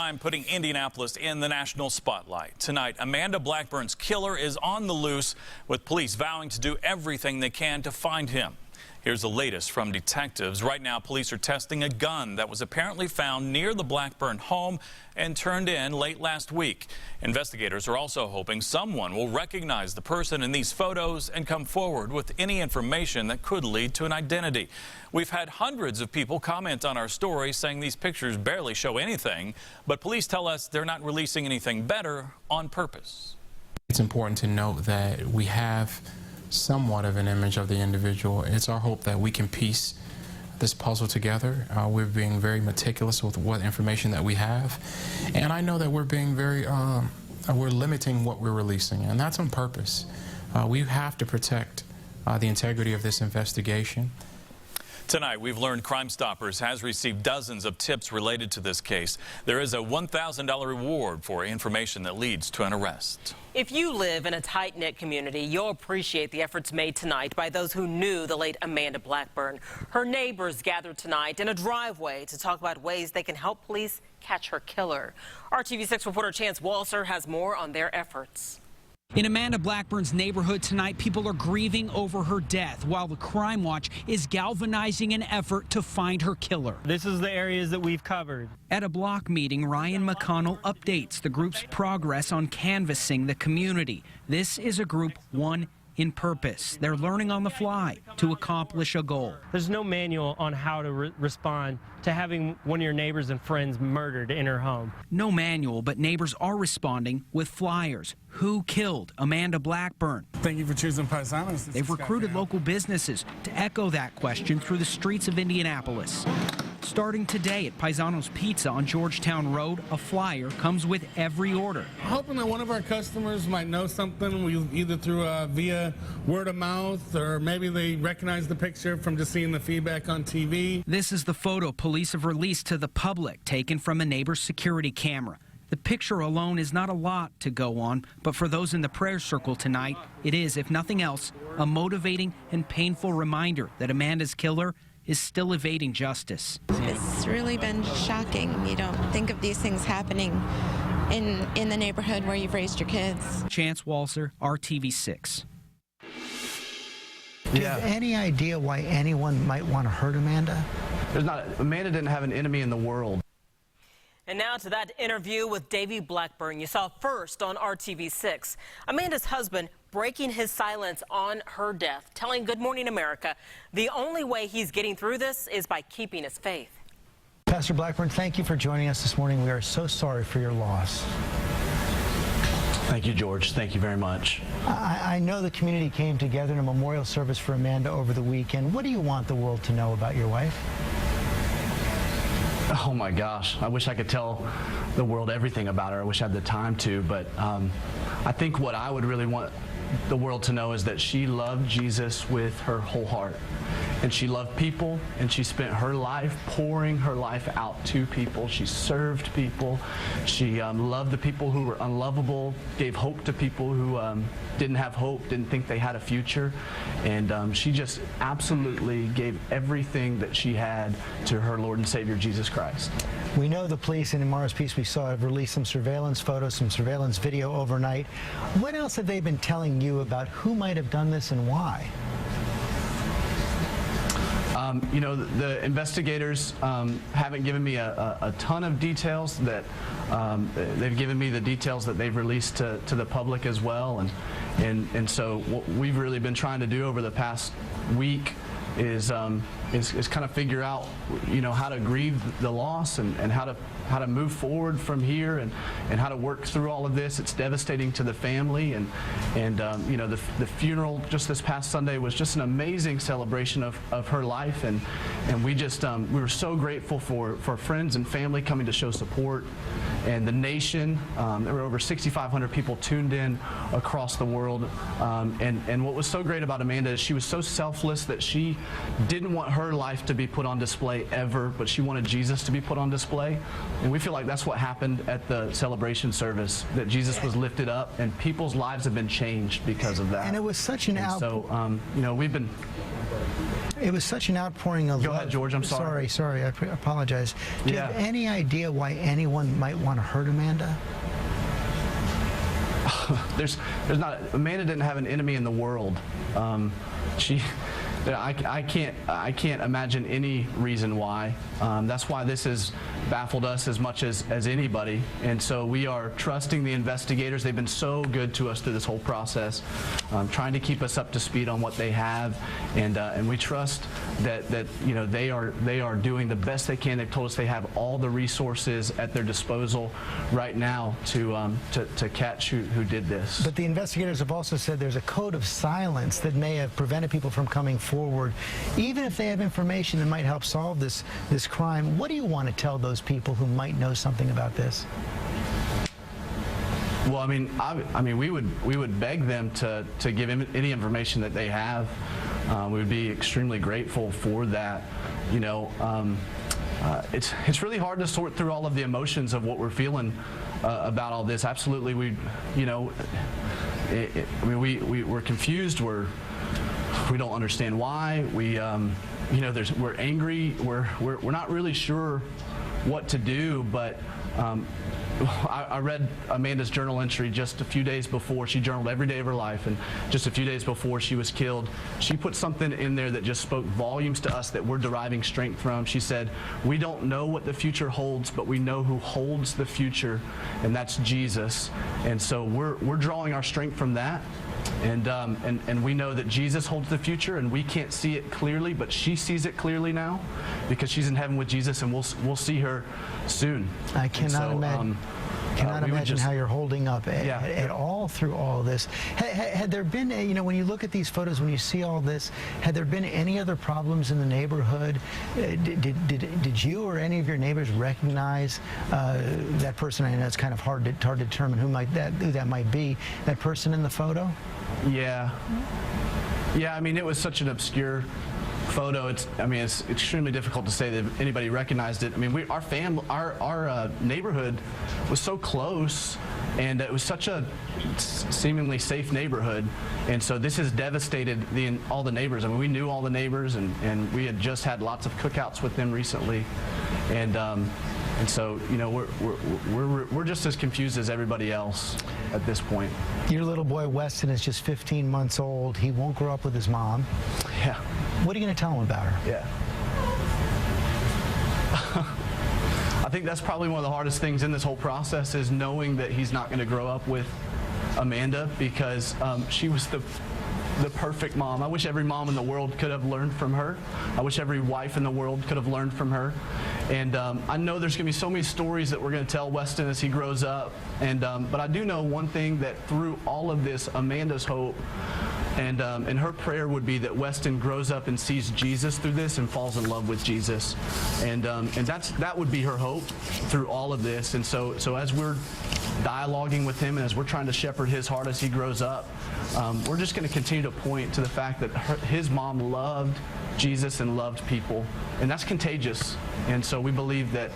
crime putting Indianapolis in the national spotlight. Tonight, Amanda Blackburn's killer is on the loose, with police vowing to do everything they can to find him. Here's the latest from detectives. Right now, police are testing a gun that was apparently found near the Blackburn home and turned in late last week. Investigators are also hoping someone will recognize the person in these photos and come forward with any information that could lead to an identity. We've had hundreds of people comment on our story saying these pictures barely show anything, but police tell us they're not releasing anything better on purpose. It's important to note that we have somewhat of an image of the individual. It's our hope that we can piece this puzzle together. We're being very meticulous with what information that we have, and I know that we're being very we're limiting what we're releasing, and that's on purpose. We have to protect the integrity of this investigation. Tonight, we've learned Crime Stoppers has received dozens of tips related to this case. There is a $1,000 reward for information that leads to an arrest. If you live in a tight-knit community, you'll appreciate the efforts made tonight by those who knew the late Amanda Blackburn. Her neighbors gathered tonight in a driveway to talk about ways they can help police catch her killer. RTV6 reporter Chance Walser has more on their efforts. In Amanda Blackburn's neighborhood tonight, people are grieving over her death, while the Crime Watch is galvanizing an effort to find her killer. This is the areas that we've covered. At a block meeting, Ryan McConnell updates the group's progress on canvassing the community. This is a group one in purpose. They're learning on the fly to accomplish a goal. There's no manual on how to respond to having one of your neighbors and friends murdered in her home. No manual, but neighbors are responding with flyers. Who killed Amanda Blackburn? Thank you for choosing Paisanos. They've recruited local businesses to echo that question through the streets of Indianapolis. Starting today at Paisanos Pizza on Georgetown Road, a flyer comes with every order. Hoping that one of our customers might know something, either through via word of mouth, or maybe they recognize the picture from just seeing the feedback on TV. This is the photo police have released to the public, taken from a neighbor's security camera. The picture alone is not a lot to go on, but for those in the prayer circle tonight, it is, if nothing else, a motivating and painful reminder that Amanda's killer is still evading justice. It's really been shocking. You don't think of these things happening in the neighborhood where you've raised your kids. Chance Walser, RTV6. Do you have any idea why anyone might want to hurt Amanda? Amanda didn't have an enemy in the world. And now to that interview with Davy Blackburn you saw first on RTV6. Amanda's husband breaking his silence on her death, telling Good Morning America the only way he's getting through this is by keeping his faith. Pastor Blackburn, thank you for joining us this morning. We are so sorry for your loss. Thank you, George. Thank you very much. I know the community came together in a memorial service for Amanda over the weekend. What do you want the world to know about your wife? Oh my gosh, I wish I could tell the world everything about her. I wish I had the time to, but I think what I would really want the world to know is that she loved Jesus with her whole heart. And she loved people, and she spent her life pouring her life out to people. She served people. She loved the people who were unlovable, gave hope to people who didn't have hope, didn't think they had a future. And she just absolutely gave everything that she had to her Lord and Savior, Jesus Christ. We know the police, and in Mara's piece we saw, have released some surveillance photos, some surveillance video overnight. What else have they been telling you about who might have done this and why? You know, the investigators haven't given me a ton of details. That they've given me the details that they've released to the public as well, and so what we've really been trying to do over the past week is kind of figure out, you know, how to grieve the loss and how to move forward from here and how to work through all of this. It's devastating to the family, and you know, the funeral just this past Sunday was just an amazing celebration of her life, and we just we were so grateful for friends and family coming to show support, and the nation. There were over 6,500 people tuned in across the world, and what was so great about Amanda is she was so selfless that she didn't want her life to be put on display ever, but she wanted Jesus to be put on display. And we feel like that's what happened at the celebration service, that Jesus was lifted up and people's lives have been changed because of that. And it was such an So, you know, we've been It was such an outpouring of Go love. ahead, George. I'm sorry. Sorry. I apologize. Do you Yeah. have any idea why anyone might want to hurt Amanda? There's not. Amanda didn't have an enemy in the world. I can't imagine any reason why. That's why this has baffled us as much as anybody. And so we are trusting the investigators. They've been so good to us through this whole process, trying to keep us up to speed on what they have, and we trust that you know they are doing the best they can. They've told us they have all the resources at their disposal right now to catch who did this. But the investigators have also said there's a code of silence that may have prevented people from coming forward, even if they have information that might help solve this crime. What do you want to tell those people who might know something about this? Well, I mean, we would beg them to give any information that they have. We would be extremely grateful for that. You know, it's really hard to sort through all of the emotions of what we're feeling about all this. Absolutely, we're confused. We don't understand why. We're angry. We're not really sure what to do. But I read Amanda's journal entry just a few days before. She journaled every day of her life, and just a few days before she was killed, she put something in there that just spoke volumes to us that we're deriving strength from. She said, "We don't know what the future holds, but we know who holds the future, and that's Jesus." And so we're drawing our strength from that. And we know that Jesus holds the future, and we can't see it clearly, but she sees it clearly now because she's in heaven with Jesus, and we'll see her soon. I cannot imagine how you're holding up at all through all this. Had there been, when you look at these photos, when you see all this, had there been any other problems in the neighborhood? Did you or any of your neighbors recognize that person? I know it's kind of hard to determine who that might be. That person in the photo? Yeah. I mean, it was such an obscure photo. It's extremely difficult to say that anybody recognized it. I mean, our neighborhood was so close, and it was such a seemingly safe neighborhood, and so this has devastated all the neighbors. I mean, we knew all the neighbors, and we had just had lots of cookouts with them recently, and so we're just as confused as everybody else at this point. Your little boy Weston is just 15 months old. He won't grow up with his mom. Yeah. What are you going to tell him about her? Yeah. I think that's probably one of the hardest things in this whole process, is knowing that he's not going to grow up with Amanda, because she was the perfect mom. I wish every mom in the world could have learned from her. I wish every wife in the world could have learned from her. And I know there's going to be so many stories that we're going to tell Weston as he grows up. But I do know one thing, that through all of this, Amanda's hope and her prayer would be that Weston grows up and sees Jesus through this and falls in love with Jesus. And that would be her hope through all of this. And so as we're dialoguing with him and as we're trying to shepherd his heart as he grows up, we're just going to continue to point to the fact that his mom loved Jesus and loved people, and that's contagious. And so we believe that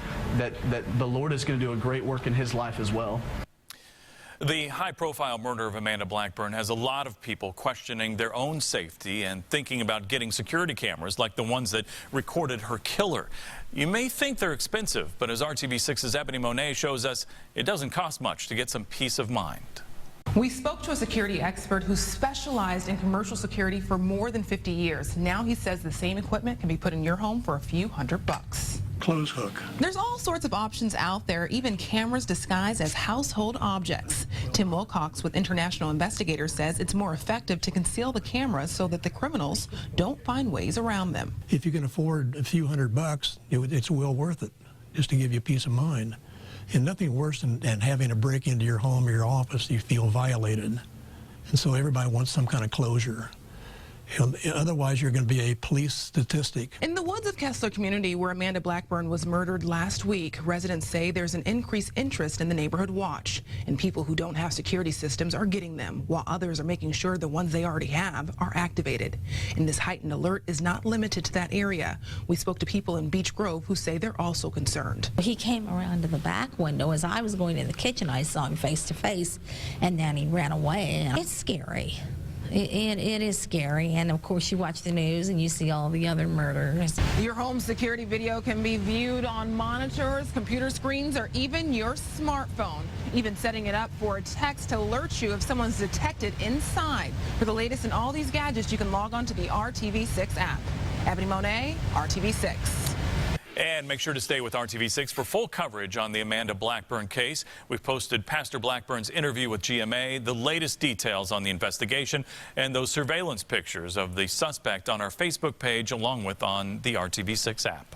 the Lord is going to do a great work in his life as well. The high-profile murder of Amanda Blackburn has a lot of people questioning their own safety and thinking about getting security cameras like the ones that recorded her killer. You may think they're expensive, but as RTV6's Ebony Monet shows us, it doesn't cost much to get some peace of mind. We spoke to a security expert who specialized in commercial security for more than 50 years. Now he says the same equipment can be put in your home for a few $100. Close hook. There's all sorts of options out there, even cameras disguised as household objects. Tim Wilcox with International Investigators says it's more effective to conceal the cameras so that the criminals don't find ways around them. If you can afford a few $100, it's well worth it, just to give you peace of mind. And nothing worse than having a break into your home or your office, you feel violated. And so everybody wants some kind of closure. Otherwise, you're going to be a police statistic. In the woods of Kessler community where Amanda Blackburn was murdered last week, residents say there's an increased interest in the neighborhood watch, and people who don't have security systems are getting them, while others are making sure the ones they already have are activated. And this heightened alert is not limited to that area. We spoke to people in Beech Grove who say they're also concerned. He came around to the back window. As I was going in the kitchen, I saw him face to face, and then he ran away. It's scary. It is scary, and of course you watch the news and you see all the other murders. Your home security video can be viewed on monitors, computer screens, or even your smartphone. Even setting it up for a text to alert you if someone's detected inside. For the latest in all these gadgets, you can log on to the RTV6 app. Ebony Monet, RTV6. And make sure to stay with RTV6 for full coverage on the Amanda Blackburn case. We've posted Pastor Blackburn's interview with GMA, the latest details on the investigation, and those surveillance pictures of the suspect on our Facebook page, along with on the RTV6 app.